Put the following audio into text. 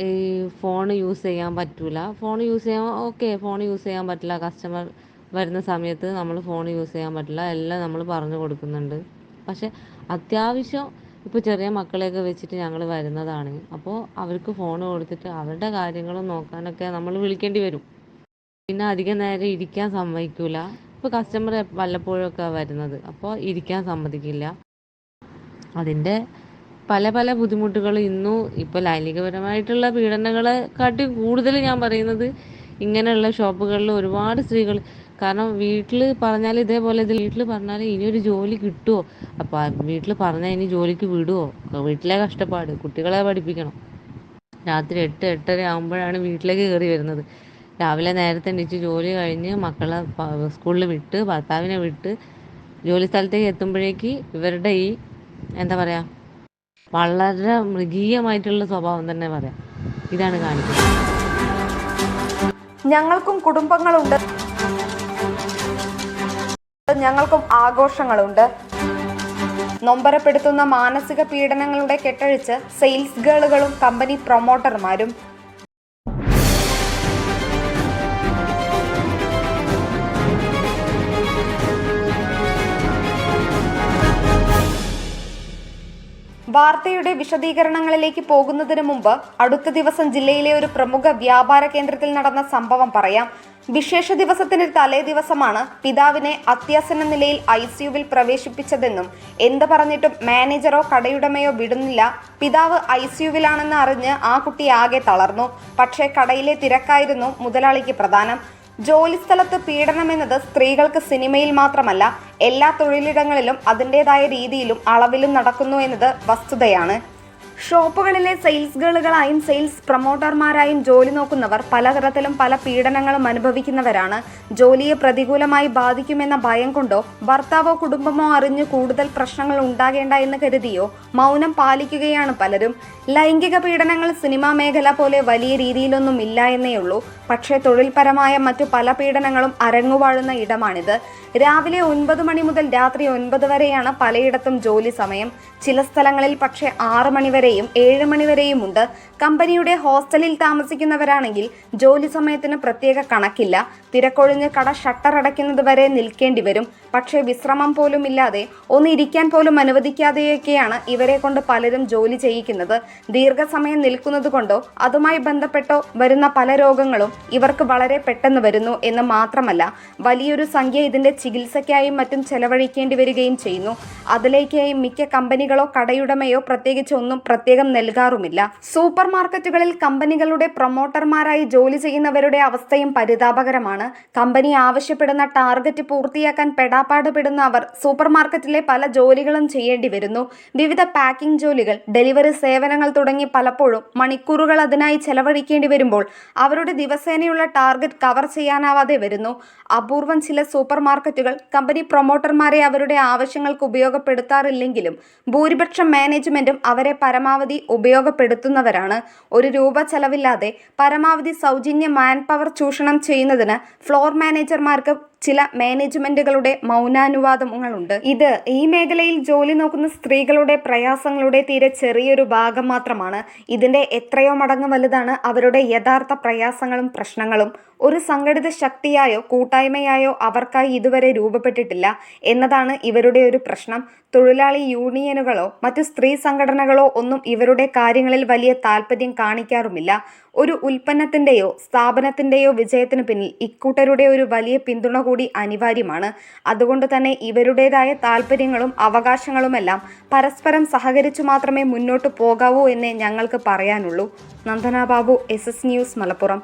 ഈ phone use ചെയ്യാൻ പറ്റില്ല. ഫോൺ യൂസ് ചെയ്യാൻ ഫോൺ യൂസ് ചെയ്യാൻ പറ്റില്ല, കസ്റ്റമർ വരുന്ന സമയത്ത് നമ്മൾ ഫോൺ യൂസ് ചെയ്യാൻ പറ്റില്ല, എല്ലാം നമ്മൾ പറഞ്ഞു കൊടുക്കുന്നുണ്ട്. പക്ഷെ അത്യാവശ്യം ഇപ്പോൾ ചെറിയ മക്കളെയൊക്കെ വെച്ചിട്ട് ഞങ്ങൾ വരുന്നതാണ്. അപ്പോൾ അവർക്ക് ഫോൺ കൊടുത്തിട്ട് അവരുടെ കാര്യങ്ങളും നോക്കാനൊക്കെ നമ്മൾ വിളിക്കേണ്ടി വരും. പിന്നെ അധികം നേരം ഇരിക്കാൻ സമ്മതിക്കില്ല. ഇപ്പോൾ കസ്റ്റമർ വല്ലപ്പോഴൊക്കെ വരുന്നത്, അപ്പോൾ ഇരിക്കാൻ സമ്മതിക്കില്ല. അതിൻ്റെ പല പല ബുദ്ധിമുട്ടുകൾ ഇന്നും ഇപ്പോൾ ലൈംഗികപരമായിട്ടുള്ള പീഡനങ്ങളെക്കാട്ടി കൂടുതൽ ഞാൻ പറയുന്നത് ഇങ്ങനെയുള്ള ഷോപ്പുകളിൽ ഒരുപാട് സ്ത്രീകൾ. കാരണം വീട്ടിൽ പറഞ്ഞാൽ ഇതേപോലെ ഇത് വീട്ടിൽ പറഞ്ഞാൽ ഇനിയൊരു ജോലി കിട്ടുമോ, അപ്പോൾ വീട്ടിൽ പറഞ്ഞാൽ ഇനി ജോലിക്ക് വിടുമോ, വീട്ടിലെ കഷ്ടപ്പാട്, കുട്ടികളെ പഠിപ്പിക്കണം. രാത്രി 8-8:30 ആകുമ്പോഴാണ് വീട്ടിലേക്ക് കയറി വരുന്നത്. രാവിലെ നേരത്തെ എണീച്ച് ജോലി കഴിഞ്ഞ് മക്കളെ സ്കൂളിൽ വിട്ട് ഭർത്താവിനെ വിട്ട് ജോലി സ്ഥലത്തേക്ക് എത്തുമ്പോഴേക്ക് ഇവരുടെ ഈ എന്താ പറയുക, വളരെ മൃഗീയമായിട്ടുള്ള സ്വഭാവം തന്നെ പറയാം, ഇതാണ് കാണിക്കുന്നത്. ഞങ്ങൾക്കും കുടുംബങ്ങളുണ്ട്, ഞങ്ങൾക്കും ആഘോഷങ്ങളുണ്ട്. നൊമ്പരപ്പെടുത്തുന്ന മാനസിക പീഡനങ്ങളുടെ കെട്ടഴിച്ച് സെയിൽസ് ഗേളുകളും കമ്പനി പ്രൊമോട്ടർമാരും. വാർത്തയുടെ വിശദീകരണങ്ങളിലേക്ക് പോകുന്നതിന് മുമ്പ് അടുത്ത ദിവസം ജില്ലയിലെ ഒരു പ്രമുഖ വ്യാപാര കേന്ദ്രത്തിൽ നടന്ന സംഭവം പറയാം. വിശേഷ ദിവസത്തിന് തലേ ദിവസമാണ് പിതാവിനെ അത്യാസന്ന നിലയിൽ ICUവിൽ പ്രവേശിപ്പിച്ചതെന്നും എന്ത് പറഞ്ഞിട്ടും മാനേജറോ കടയുടമയോ വിടുന്നില്ല. പിതാവ് ICUവിലാണെന്ന് അറിഞ്ഞ് ആ കുട്ടി ആകെ തളർന്നു. പക്ഷേ കടയിലെ തിരക്കായിരുന്നു മുതലാളിക്ക് പ്രധാനം. ജോലിസ്ഥലത്ത് പീഡനമെന്നത് സ്ത്രീകൾക്ക് സിനിമയിൽ മാത്രമല്ല, എല്ലാ തൊഴിലിടങ്ങളിലും അതിൻ്റെതായ രീതിയിലും അളവിലും നടക്കുന്നു എന്നത് വസ്തുതയാണ്. ഷോപ്പുകളിലെ സെയിൽസ് ഗേളുകളായും സെയിൽസ് പ്രൊമോട്ടർമാരായും ജോലി നോക്കുന്നവർ പലതരത്തിലും പല പീഡനങ്ങളും അനുഭവിക്കുന്നവരാണ്. ജോലിയെ പ്രതികൂലമായി ബാധിക്കുമെന്ന ഭയം കൊണ്ടോ ഭർത്താവോ കുടുംബമോ അറിഞ്ഞ് കൂടുതൽ പ്രശ്നങ്ങൾ ഉണ്ടാകേണ്ട എന്ന് കരുതിയോ മൗനം പാലിക്കുകയാണ് പലരും. ലൈംഗിക പീഡനങ്ങൾ സിനിമാ മേഖല പോലെ വലിയ രീതിയിലൊന്നും ഇല്ല എന്നേയുള്ളൂ. പക്ഷേ തൊഴിൽപരമായ മറ്റു പല പീഡനങ്ങളും അരങ്ങുവാഴുന്ന ഇടമാണിത്. രാവിലെ 9 മണി മുതൽ രാത്രി 9 വരെയാണ് പലയിടത്തും ജോലി സമയം. ചില സ്ഥലങ്ങളിൽ പക്ഷേ 6 മണി വരെയും 7 മണി വരെയും ഉണ്ട്. കമ്പനിയുടെ ഹോസ്റ്റലിൽ താമസിക്കുന്നവരാണെങ്കിൽ ജോലി സമയത്തിന് പ്രത്യേക കണക്കില്ല. തിരക്കൊഴിഞ്ഞ് കട ഷട്ടർ അടയ്ക്കുന്നത് വരെ നിൽക്കേണ്ടി വരും. പക്ഷേ വിശ്രമം പോലും ഇല്ലാതെ ഒന്ന് ഇരിക്കാൻ പോലും അനുവദിക്കാതെയൊക്കെയാണ് ഇവരെ കൊണ്ട് പലരും ജോലി ചെയ്യിക്കുന്നത്. ദീർഘസമയം നിൽക്കുന്നത് കൊണ്ടോ അതുമായി ബന്ധപ്പെട്ടോ വരുന്ന പല രോഗങ്ങളും ഇവർക്ക് വളരെ പെട്ടെന്ന് വരുന്നു എന്ന് മാത്രമല്ല, വലിയൊരു സംഖ്യ ഇതിന്റെ ചികിത്സയ്ക്കായും മറ്റും ചെലവഴിക്കേണ്ടി വരികയും ചെയ്യുന്നു. അതിലേക്കായി മിക്ക കമ്പനികളോ കടയുടമയോ പ്രത്യേകിച്ച് ഒന്നും പ്രത്യേകം നൽകാറുമില്ല. സൂപ്പർ മാർക്കറ്റുകളിൽ കമ്പനികളുടെ പ്രൊമോട്ടർമാരായി ജോലി ചെയ്യുന്നവരുടെ അവസ്ഥയും പരിതാപകരമാണ്. കമ്പനി ആവശ്യപ്പെടുന്ന ടാർഗറ്റ് പൂർത്തിയാക്കാൻ പെടാപ്പാട് പെടുന്ന അവർ സൂപ്പർ മാർക്കറ്റിലെ പല ജോലികളും ചെയ്യേണ്ടി വരുന്നു. വിവിധ പാക്കിംഗ് ജോലികൾ, ഡെലിവറി സേവനങ്ങൾ തുടങ്ങി പലപ്പോഴും മണിക്കൂറുകൾ അതിനായി ചെലവഴിക്കേണ്ടി വരുമ്പോൾ അവരുടെ ദിവസേനയുള്ള ടാർഗറ്റ് കവർ ചെയ്യാനാവാതെ വരുന്നു. അപൂർവം ചില സൂപ്പർ മാർക്കറ്റുകൾ കമ്പനി പ്രൊമോട്ടർമാരെ അവരുടെ ആവശ്യങ്ങൾക്ക് ഉപയോഗപ്പെടുത്താറില്ലെങ്കിലും ഭൂരിപക്ഷം മാനേജ്മെന്റും അവരെ പരമാവധി ഉപയോഗപ്പെടുത്തുന്നവരാണ്. ഒരു രൂപ ചെലവില്ലാതെ പരമാവധി സൗജന്യ മാൻ പവർ ചൂഷണം ചെയ്യുന്നതിന് ഫ്ലോർ മാനേജർമാർക്ക് ചില മാനേജ്മെന്റുകളുടെ മൗനാനുവാദങ്ങളുണ്ട്. ഇത് ഈ മേഖലയിൽ ജോലി നോക്കുന്ന സ്ത്രീകളുടെ പ്രയാസങ്ങളുടെ തീരെ ചെറിയൊരു ഭാഗം മാത്രമാണ്. ഇതിന്റെ എത്രയോ മടങ്ങ് വലുതാണ് അവരുടെ യഥാർത്ഥ പ്രയാസങ്ങളും പ്രശ്നങ്ങളും. ഒരു സംഘടിത ശക്തിയായോ കൂട്ടായ്മയായോ അവർക്കായി ഇതുവരെ രൂപപ്പെട്ടിട്ടില്ല എന്നതാണ് ഇവരുടെ ഒരു പ്രശ്നം. തൊഴിലാളി യൂണിയനുകളോ മറ്റു സ്ത്രീ സംഘടനകളോ ഒന്നും ഇവരുടെ കാര്യങ്ങളിൽ വലിയ താല്പര്യം കാണിക്കാറുമില്ല. ഒരു ഉൽപ്പന്നത്തിൻ്റെയോ സ്ഥാപനത്തിൻ്റെയോ വിജയത്തിന് പിന്നിൽ ഇക്കൂട്ടരുടെ ഒരു വലിയ പിന്തുണ കൂടി അനിവാര്യമാണ്. അതുകൊണ്ട് തന്നെ ഇവരുടേതായ താല്പര്യങ്ങളും അവകാശങ്ങളുമെല്ലാം പരസ്പരം സഹകരിച്ചു മാത്രമേ മുന്നോട്ട് പോകാവൂ എന്നേ ഞങ്ങൾക്ക് പറയാനുള്ളൂ. Nandana Babu, SS news, Malappuram.